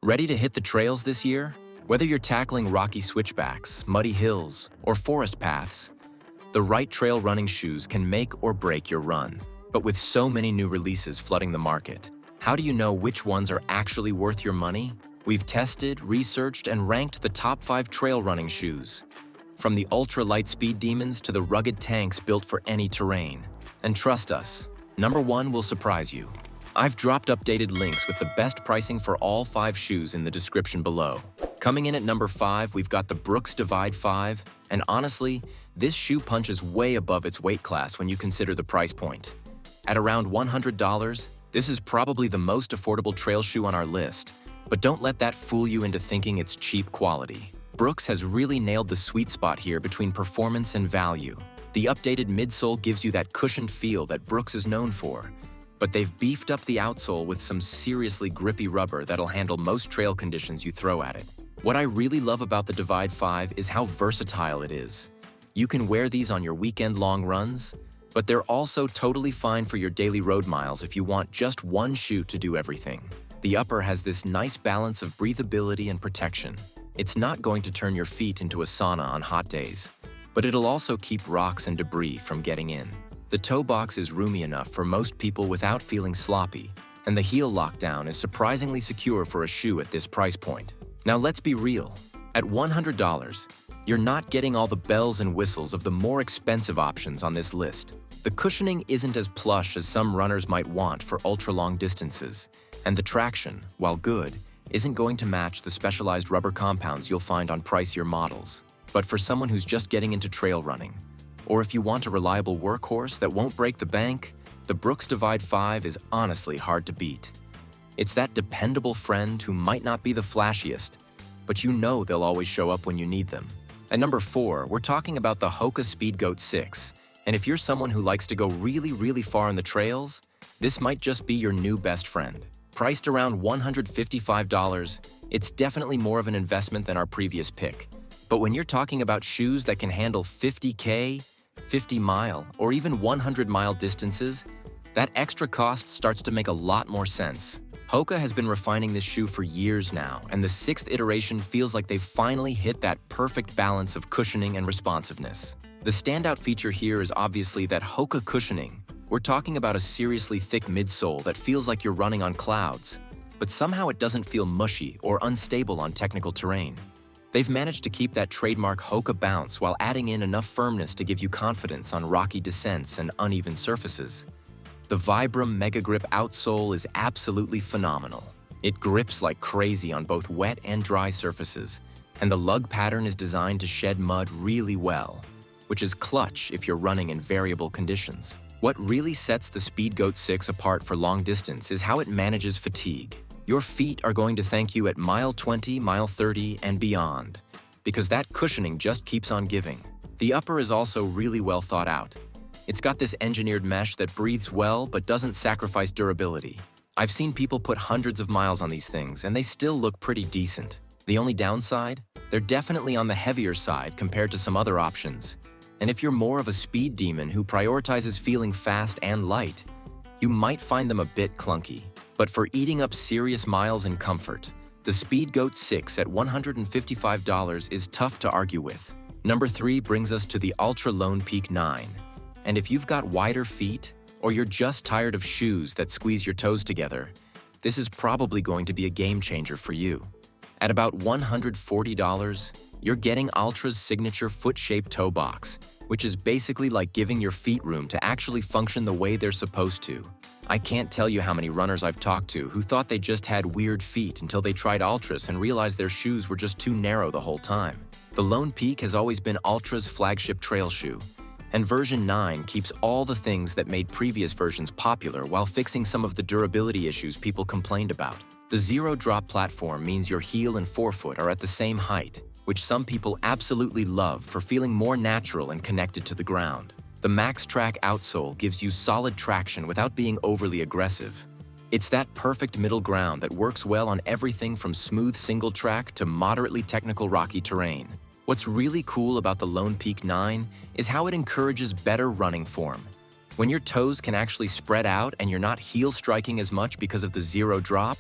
Ready to hit the trails this year? Whether you're tackling rocky switchbacks, muddy hills, or forest paths, the right trail running shoes can make or break your run. But with so many new releases flooding the market, how do you know which ones are actually worth your money? We've tested, researched, and ranked the top 5 trail running shoes, from the ultra-light speed demons to the rugged tanks built for any terrain. And trust us, number 1 will surprise you. I've dropped updated links with the best pricing for all 5 shoes in the description below. Coming in at number 5, we've got the Brooks Divide 5, and honestly, this shoe punches way above its weight class when you consider the price point. At around $100, this is probably the most affordable trail shoe on our list, but don't let that fool you into thinking it's cheap quality. Brooks has really nailed the sweet spot here between performance and value. The updated midsole gives you that cushioned feel that Brooks is known for, but they've beefed up the outsole with some seriously grippy rubber that'll handle most trail conditions you throw at it. What I really love about the Divide 5 is how versatile it is. You can wear these on your weekend-long runs, but they're also totally fine for your daily road miles if you want just one shoe to do everything. The upper has this nice balance of breathability and protection. It's not going to turn your feet into a sauna on hot days, but it'll also keep rocks and debris from getting in. The toe box is roomy enough for most people without feeling sloppy, and the heel lockdown is surprisingly secure for a shoe at this price point. Now let's be real. At $100, you're not getting all the bells and whistles of the more expensive options on this list. The cushioning isn't as plush as some runners might want for ultra-long distances, and the traction, while good, isn't going to match the specialized rubber compounds you'll find on pricier models. But for someone who's just getting into trail running, or if you want a reliable workhorse that won't break the bank, the Brooks Divide 5 is honestly hard to beat. It's that dependable friend who might not be the flashiest, but you know they'll always show up when you need them. At number 4, we're talking about the Hoka Speedgoat 6, and if you're someone who likes to go really far on the trails, this might just be your new best friend. Priced around $155, it's definitely more of an investment than our previous pick. But when you're talking about shoes that can handle 50K, 50-mile, or even 100-mile distances, that extra cost starts to make a lot more sense. Hoka has been refining this shoe for years now, and the 6th iteration feels like they've finally hit that perfect balance of cushioning and responsiveness. The standout feature here is obviously that Hoka cushioning. We're talking about a seriously thick midsole that feels like you're running on clouds, but somehow it doesn't feel mushy or unstable on technical terrain. They've managed to keep that trademark Hoka bounce while adding in enough firmness to give you confidence on rocky descents and uneven surfaces. The Vibram Mega Grip outsole is absolutely phenomenal. It grips like crazy on both wet and dry surfaces, and the lug pattern is designed to shed mud really well, which is clutch if you're running in variable conditions. What really sets the Speedgoat 6 apart for long distance is how it manages fatigue. Your feet are going to thank you at mile 20, mile 30, and beyond, because that cushioning just keeps on giving. The upper is also really well thought out. It's got this engineered mesh that breathes well but doesn't sacrifice durability. I've seen people put hundreds of miles on these things, and they still look pretty decent. The only downside? They're definitely on the heavier side compared to some other options. And if you're more of a speed demon who prioritizes feeling fast and light, you might find them a bit clunky. But for eating up serious miles in comfort, the Speedgoat 6 at $155 is tough to argue with. Number 3 brings us to the Altra Lone Peak 9. And if you've got wider feet, or you're just tired of shoes that squeeze your toes together, this is probably going to be a game changer for you. At about $140, you're getting Altra's signature foot-shaped toe box, which is basically like giving your feet room to actually function the way they're supposed to. I can't tell you how many runners I've talked to who thought they just had weird feet until they tried Altras and realized their shoes were just too narrow the whole time. The Lone Peak has always been Altra's flagship trail shoe, and version 9 keeps all the things that made previous versions popular while fixing some of the durability issues people complained about. The zero-drop platform means your heel and forefoot are at the same height, which some people absolutely love for feeling more natural and connected to the ground. The Max Track outsole gives you solid traction without being overly aggressive. It's that perfect middle ground that works well on everything from smooth single track to moderately technical rocky terrain. What's really cool about the Lone Peak 9 is how it encourages better running form. When your toes can actually spread out and you're not heel striking as much because of the zero drop,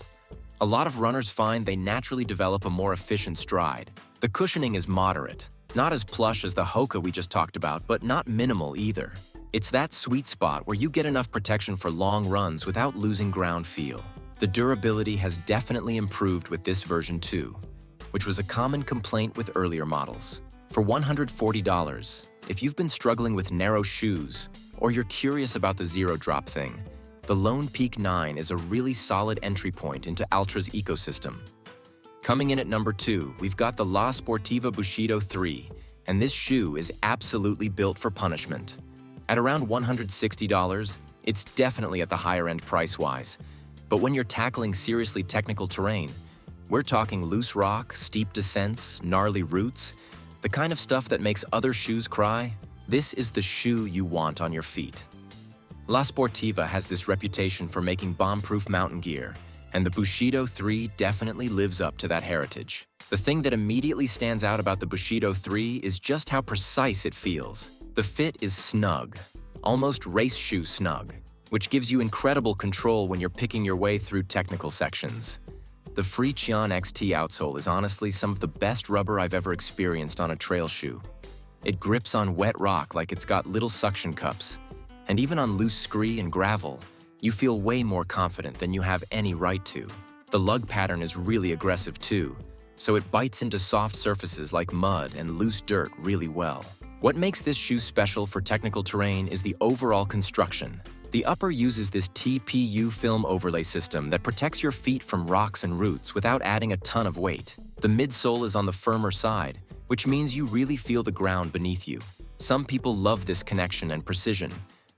A lot of runners find they naturally develop a more efficient stride. The cushioning is moderate, not as plush as the Hoka we just talked about, but not minimal either. It's that sweet spot where you get enough protection for long runs without losing ground feel. The durability has definitely improved with this version too, which was a common complaint with earlier models. For $140, if you've been struggling with narrow shoes, or you're curious about the zero-drop thing, the Lone Peak 9 is a really solid entry point into Altra's ecosystem. Coming in at number 2, we've got the Sportiva Bushido III, and this shoe is absolutely built for punishment. At around $160, it's definitely at the higher end price-wise, but when you're tackling seriously technical terrain, we're talking loose rock, steep descents, gnarly roots, the kind of stuff that makes other shoes cry. This is the shoe you want on your feet. La Sportiva has this reputation for making bomb-proof mountain gear, and the Bushido 3 definitely lives up to that heritage. The thing that immediately stands out about the Bushido 3 is just how precise it feels. The fit is snug, almost race shoe snug, which gives you incredible control when you're picking your way through technical sections. The Free Cheon XT outsole is honestly some of the best rubber I've ever experienced on a trail shoe. It grips on wet rock like it's got little suction cups, and even on loose scree and gravel, you feel way more confident than you have any right to. The lug pattern is really aggressive too, so it bites into soft surfaces like mud and loose dirt really well. What makes this shoe special for technical terrain is the overall construction. The upper uses this TPU film overlay system that protects your feet from rocks and roots without adding a ton of weight. The midsole is on the firmer side, which means you really feel the ground beneath you. Some people love this connection and precision,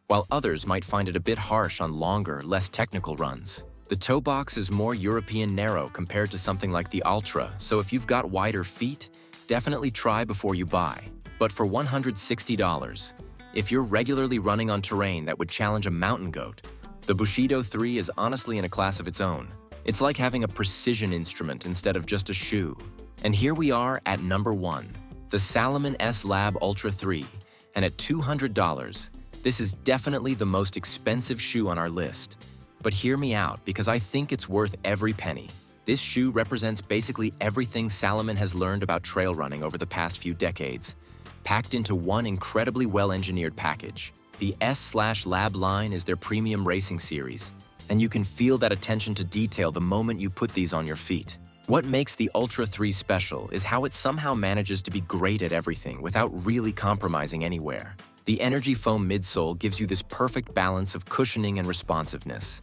while others might find it a bit harsh on longer, less technical runs. The toe box is more European narrow compared to something like the Altra, so if you've got wider feet, definitely try before you buy. But for $160, if you're regularly running on terrain that would challenge a mountain goat, the Bushido 3 is honestly in a class of its own. It's like having a precision instrument instead of just a shoe. And here we are at number 1, the Salomon S Lab Ultra 3, and at $200, this is definitely the most expensive shoe on our list. But hear me out, because I think it's worth every penny. This shoe represents basically everything Salomon has learned about trail running over the past few decades, packed into one incredibly well-engineered package. The S/Lab line is their premium racing series, and you can feel that attention to detail the moment you put these on your feet. What makes the Ultra 3 special is how it somehow manages to be great at everything without really compromising anywhere. The energy foam midsole gives you this perfect balance of cushioning and responsiveness.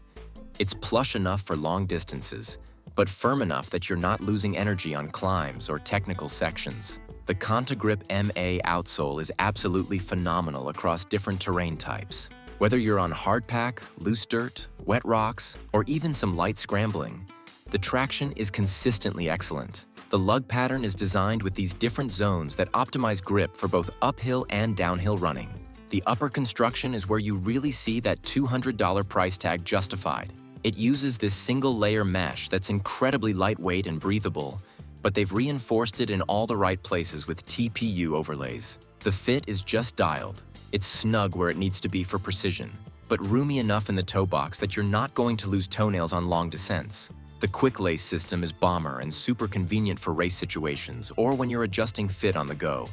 It's plush enough for long distances, but firm enough that you're not losing energy on climbs or technical sections. The Contagrip MA outsole is absolutely phenomenal across different terrain types. Whether you're on hardpack, loose dirt, wet rocks, or even some light scrambling, the traction is consistently excellent. The lug pattern is designed with these different zones that optimize grip for both uphill and downhill running. The upper construction is where you really see that $200 price tag justified. It uses this single-layer mesh that's incredibly lightweight and breathable, but they've reinforced it in all the right places with TPU overlays. The fit is just dialed. It's snug where it needs to be for precision, but roomy enough in the toe box that you're not going to lose toenails on long descents. The quick lace system is bomber and super convenient for race situations or when you're adjusting fit on the go.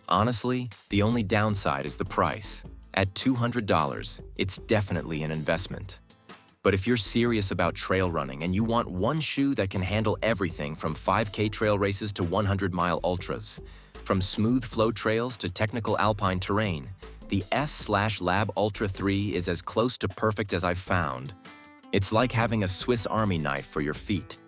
Honestly, the only downside is the price. At $200, it's definitely an investment. But if you're serious about trail running and you want one shoe that can handle everything from 5K trail races to 100-mile ultras, from smooth flow trails to technical alpine terrain, the S/Lab Ultra 3 is as close to perfect as I've found. It's like having a Swiss Army knife for your feet.